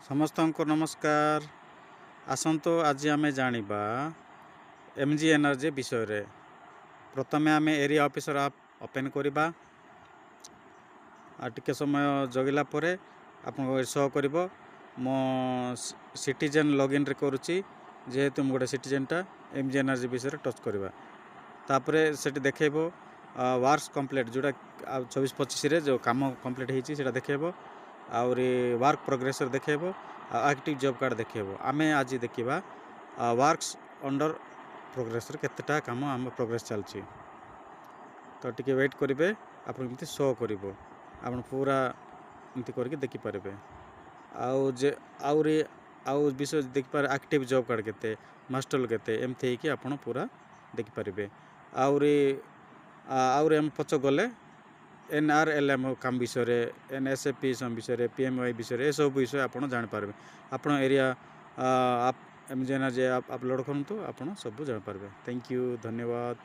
ସମସ୍ତଙ୍କୁ ନମସ୍କାର। ଆସନ୍ତୁ ଆଜି ଆମେ ଜାଣିବା MG ଏନର୍ଜି ବିଷୟରେ। ପ୍ରଥମେ ଆମେ ଏରିଆ ଅଫିସର ଆପ୍ ଓପେନ୍ କରିବା। ଟିକେ ସମୟ ଜଗିଲା ପରେ ଆପଣଙ୍କୁ ଶୋ କରିବ। ମୁଁ ସିଟିଜେନ୍ ଲଗ୍ଇନ୍ରେ କରୁଛି, ଯେହେତୁ ମୁଁ ଗୋଟେ ସିଟିଜେନ୍ଟା। MG ଏନର୍ଜି ବିଷୟରେ ଟଚ୍ କରିବା, ତାପରେ ସେଠି ଦେଖେଇବ ୱାର୍କସ୍ କମ୍ପ୍ଲିଟ୍, ଯେଉଁଟା 24-25ରେ ଯେଉଁ କାମ କମ୍ପ୍ଲିଟ୍ ହେଇଛି ସେଇଟା ଦେଖେଇବ। ଆହୁରି ୱାର୍କ ପ୍ରୋଗ୍ରେସର ଦେଖେଇବ, ଆକ୍ଟିଭ୍ ଜବ୍ କାର୍ଡ଼ ଦେଖେଇବ। ଆମେ ଆଜି ଦେଖିବା ୱାର୍କସ୍ ଅଣ୍ଡର ପ୍ରୋଗ୍ରେସର, କେତେଟା କାମ ଆମ ପ୍ରୋଗ୍ରେସ୍ ଚାଲିଛି। ତ ଟିକେ ୱେଟ୍ କରିବେ, ଆପଣ ଏମିତି ଶୋ କରିବ, ଆପଣ ପୁରା ଏମିତି କରିକି ଦେଖିପାରିବେ। ଆଉ ବିଷୟ ଦେଖିପାରେ, ଆକ୍ଟିଭ୍ ଜବ୍ କାର୍ଡ଼ କେତେ, ମାଷ୍ଟର କେତେ, ଏମିତି ହେଇକି ଆପଣ ପୁରା ଦେଖିପାରିବେ। ଆହୁରି ଆମେ ପଛ ଗଲେ NRLM କାମ ବିଷୟରେ, NSAP ବିଷୟରେ, PMY ବିଷୟରେ, ଏସବୁ ବିଷୟ ଆପଣ ଜାଣିପାରିବେ। ଆପଣ area MG energy app upload କରନ୍ତୁ, ଆପଣ ସବୁ ଜାଣିପାରିବେ। ଥ୍ୟାଙ୍କ ୟୁ, ଧନ୍ୟବାଦ।